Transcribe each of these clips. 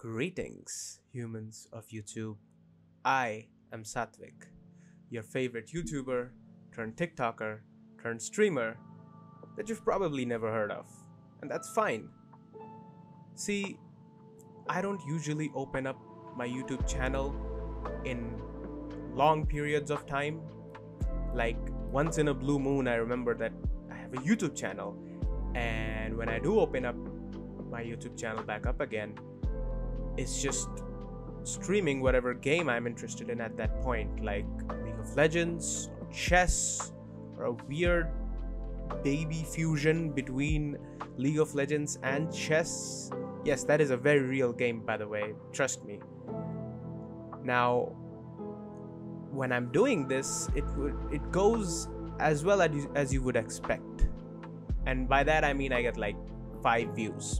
Greetings, humans of YouTube. I am Satvik, your favorite YouTuber, turned TikToker, turned streamer that you've probably never heard of. And that's fine. See, I don't usually open up my YouTube channel in long periods of time. Like once in a blue moon, I remember that I have a YouTube channel. And when I do open up my YouTube channel back up again, it's just streaming whatever game I'm interested in at that point, like League of Legends, or chess, or a weird baby fusion between League of Legends and chess. Yes, that is a very real game, by the way, trust me. Now, when I'm doing this, it goes as well as you would expect. And by that I mean I get like 5 views.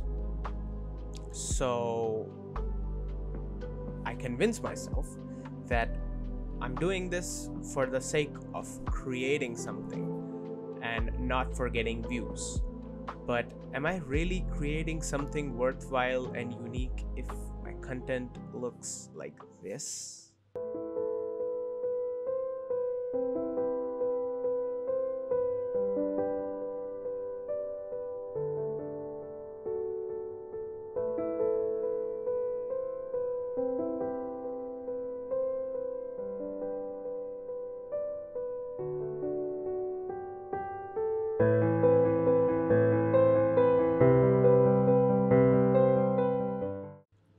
So I convince myself that I'm doing this for the sake of creating something and not for getting views. But am I really creating something worthwhile and unique if my content looks like this?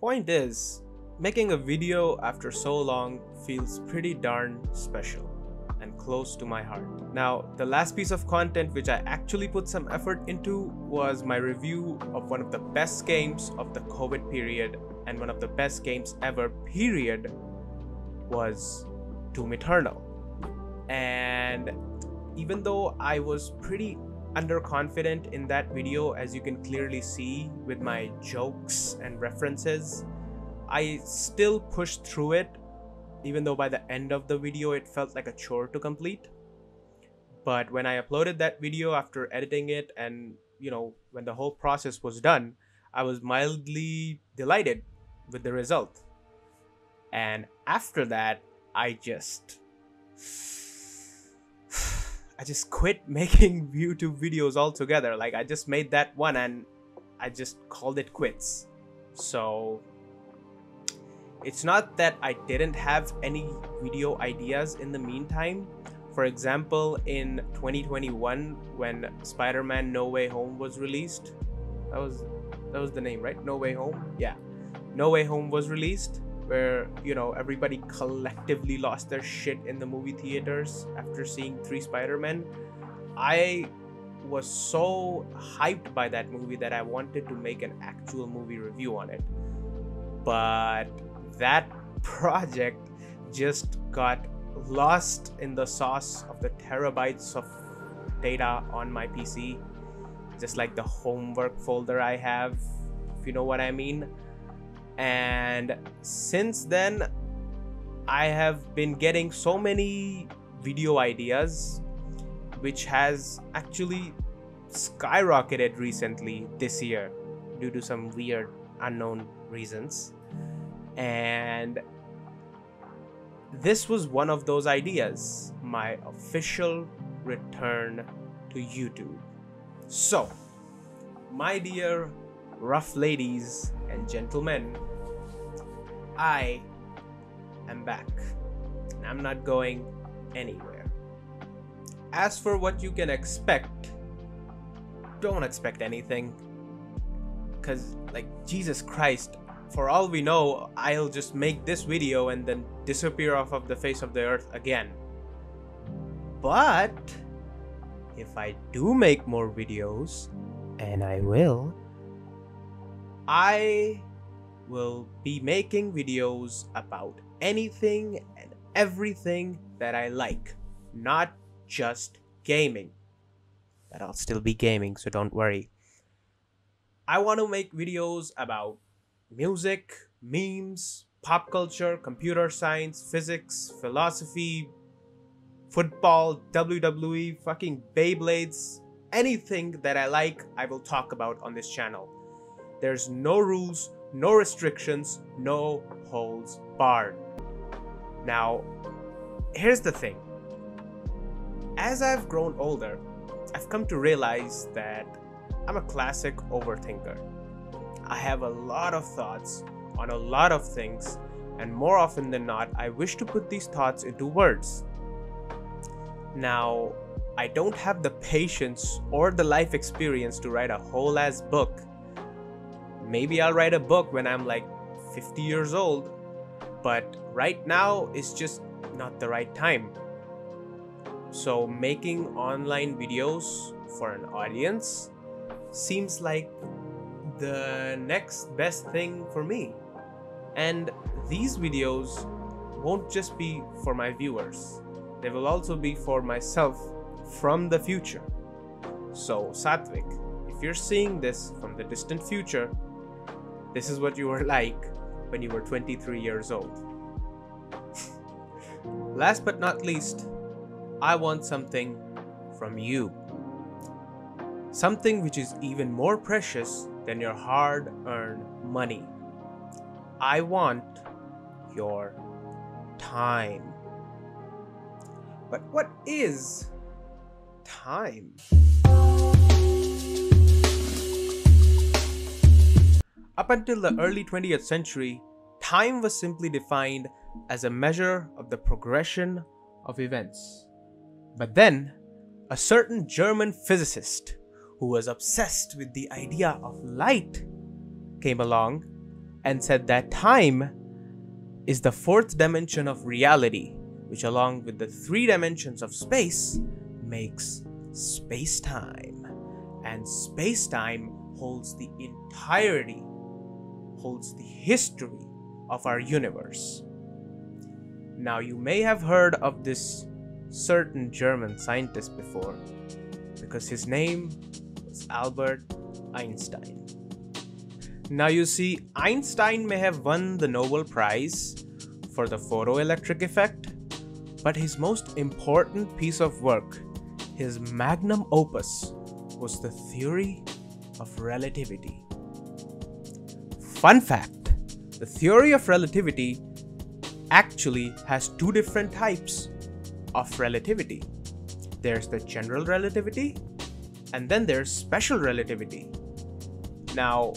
Point is, making a video after so long feels pretty darn special and close to my heart. Now, the last piece of content which I actually put some effort into was my review of one of the best games of the COVID period, and one of the best games ever period was Doom Eternal. And even though I was pretty underconfident in that video, as you can clearly see with my jokes and references, I still pushed through it, even though by the end of the video it felt like a chore to complete. But when I uploaded that video after editing it, and when the whole process was done, I was mildly delighted with the result. And after that, I just quit making YouTube videos altogether. Like, I just made that one and I just called it quits. So it's not that I didn't have any video ideas in the meantime. For example, in 2021, when Spider-Man No Way Home was released, that was the name, right? No Way Home? Yeah. No Way Home was released, where everybody collectively lost their shit in the movie theaters after seeing 3 Spider-Men. I was so hyped by that movie that I wanted to make an actual movie review on it. But that project just got lost in the sauce of the terabytes of data on my PC, just like the homework folder I have, if you know what I mean. And since then, I have been getting so many video ideas, which has actually skyrocketed recently this year due to some weird unknown reasons. And this was one of those ideas, my official return to YouTube. So, my dear rough ladies and gentlemen, I am back, and I'm not going anywhere. As for what you can expect, don't expect anything, because like, Jesus Christ, for all we know, I'll just make this video and then disappear off of the face of the earth again. But if I do make more videos, and I will be making videos about anything and everything that I like, not just gaming. But I'll still be gaming, so don't worry. I want to make videos about music, memes, pop culture, computer science, physics, philosophy, football, WWE, fucking Beyblades, anything that I like, I will talk about on this channel. There's no rules, no restrictions, no holds barred. Now, here's the thing. As I've grown older, I've come to realize that I'm a classic overthinker. I have a lot of thoughts on a lot of things, and more often than not, I wish to put these thoughts into words. Now, I don't have the patience or the life experience to write a whole ass book. Maybe I'll write a book when I'm like 50 years old, but right now is just not the right time. So making online videos for an audience seems like the next best thing for me. And these videos won't just be for my viewers. They will also be for myself from the future. So Satvik, if you're seeing this from the distant future, this is what you were like when you were 23 years old. Last but not least, I want something from you. Something which is even more precious than your hard-earned money. I want your time. But what is time? Up until the early 20th century, time was simply defined as a measure of the progression of events. But then, a certain German physicist who was obsessed with the idea of light came along and said that time is the fourth dimension of reality, which along with the three dimensions of space makes space-time. And space-time holds the entirety, holds the history of our universe. Now, you may have heard of this certain German scientist before, because his name was Albert Einstein. Now you see, Einstein may have won the Nobel Prize for the photoelectric effect, but his most important piece of work, his magnum opus, was the theory of relativity. Fun fact, the theory of relativity actually has two different types of relativity. There's the general relativity, and then there's special relativity. Now,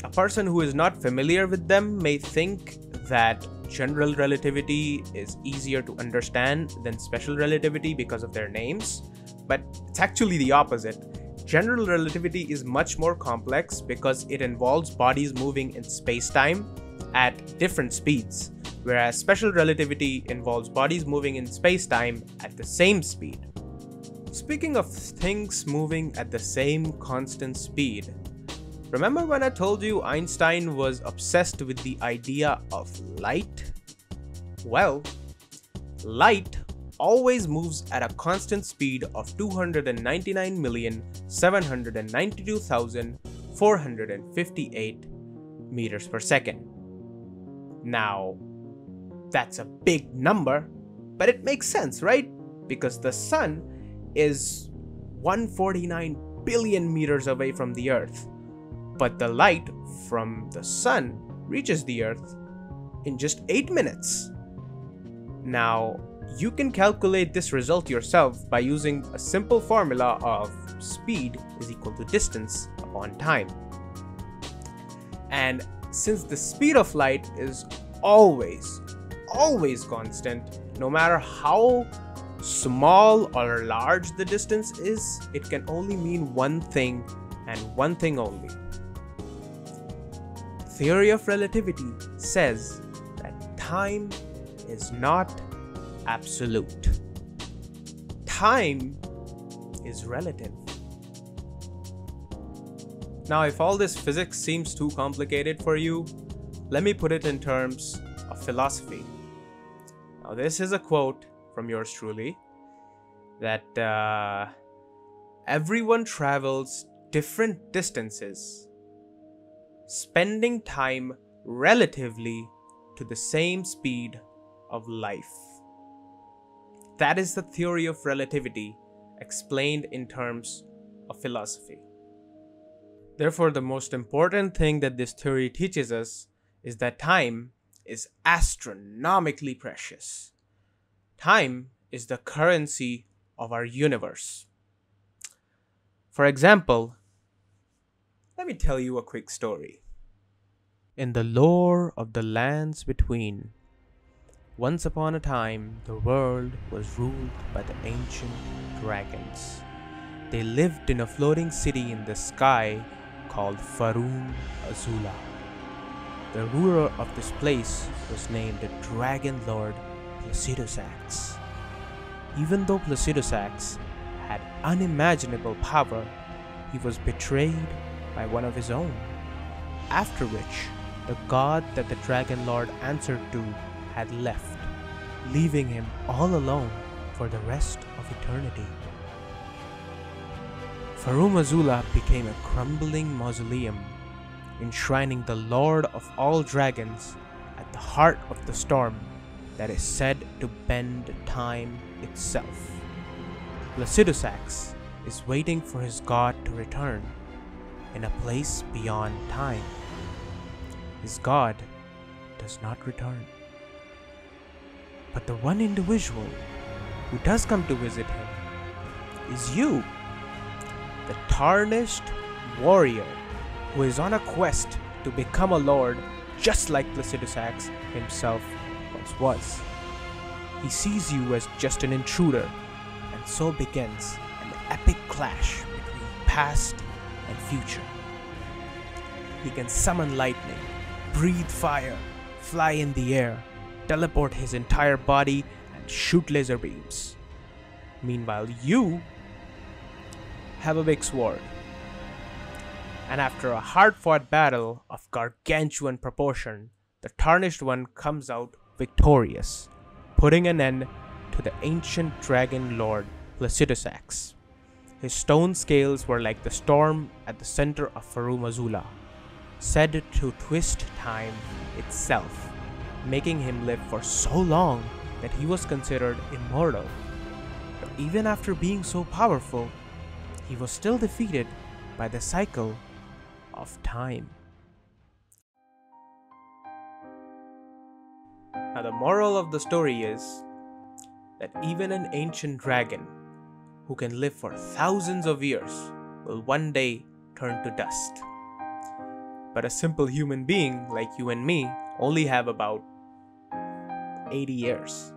a person who is not familiar with them may think that general relativity is easier to understand than special relativity because of their names, but it's actually the opposite. General relativity is much more complex because it involves bodies moving in space-time at different speeds, whereas special relativity involves bodies moving in space-time at the same speed. Speaking of things moving at the same constant speed, remember when I told you Einstein was obsessed with the idea of light? Well, light always moves at a constant speed of 299,792,458 meters per second. Now, that's a big number, but it makes sense, right? Because the sun is 149 billion meters away from the Earth, but the light from the sun reaches the Earth in just 8 minutes. Now, you can calculate this result yourself by using a simple formula of speed is equal to distance upon time. And since the speed of light is always constant, no matter how small or large the distance is, it can only mean one thing and one thing only. Theory of relativity says that time is not absolute. Time is relative. Now, if all this physics seems too complicated for you, let me put it in terms of philosophy. Now, this is a quote from yours truly, that everyone travels different distances, spending time relatively to the same speed of life. That is the theory of relativity explained in terms of philosophy. Therefore, the most important thing that this theory teaches us is that time is astronomically precious. Time is the currency of our universe. For example, let me tell you a quick story. In the lore of the lands between, once upon a time, the world was ruled by the ancient dragons. They lived in a floating city in the sky called Farum Azula. The ruler of this place was named the Dragon Lord Placidosax. Even though Placidosax had unimaginable power, he was betrayed by one of his own. After which, the god that the Dragon Lord answered to had left, leaving him all alone for the rest of eternity. Farum Azula became a crumbling mausoleum, enshrining the Lord of all dragons at the heart of the storm that is said to bend time itself. Placidosax is waiting for his god to return in a place beyond time. His god does not return. But the one individual who does come to visit him is you, the tarnished warrior who is on a quest to become a lord just like Placidosax himself once was. He sees you as just an intruder, and so begins an epic clash between past and future. He can summon lightning, breathe fire, fly in the air, teleport his entire body, and shoot laser beams. Meanwhile, you have a big sword. And after a hard-fought battle of gargantuan proportion, the Tarnished One comes out victorious, putting an end to the ancient dragon lord Placidosax. His stone scales were like the storm at the center of Farum Azula, said to twist time itself, making him live for so long that he was considered immortal. But even after being so powerful, he was still defeated by the cycle of time. Now the moral of the story is that even an ancient dragon who can live for thousands of years will one day turn to dust. But a simple human being like you and me only have about 80 years,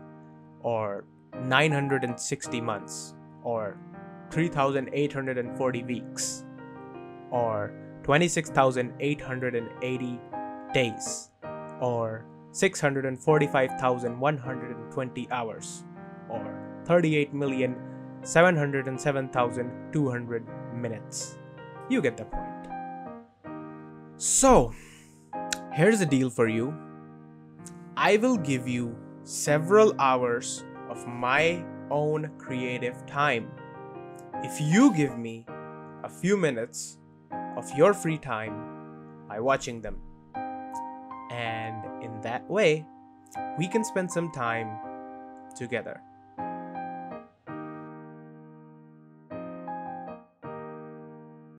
or 960 months, or 3,840 weeks, or 26,880 days, or 645,120 hours, or 38,707,200 minutes. You get the point. So, here's a deal for you. I will give you several hours of my own creative time if you give me a few minutes of your free time by watching them. And in that way, we can spend some time together.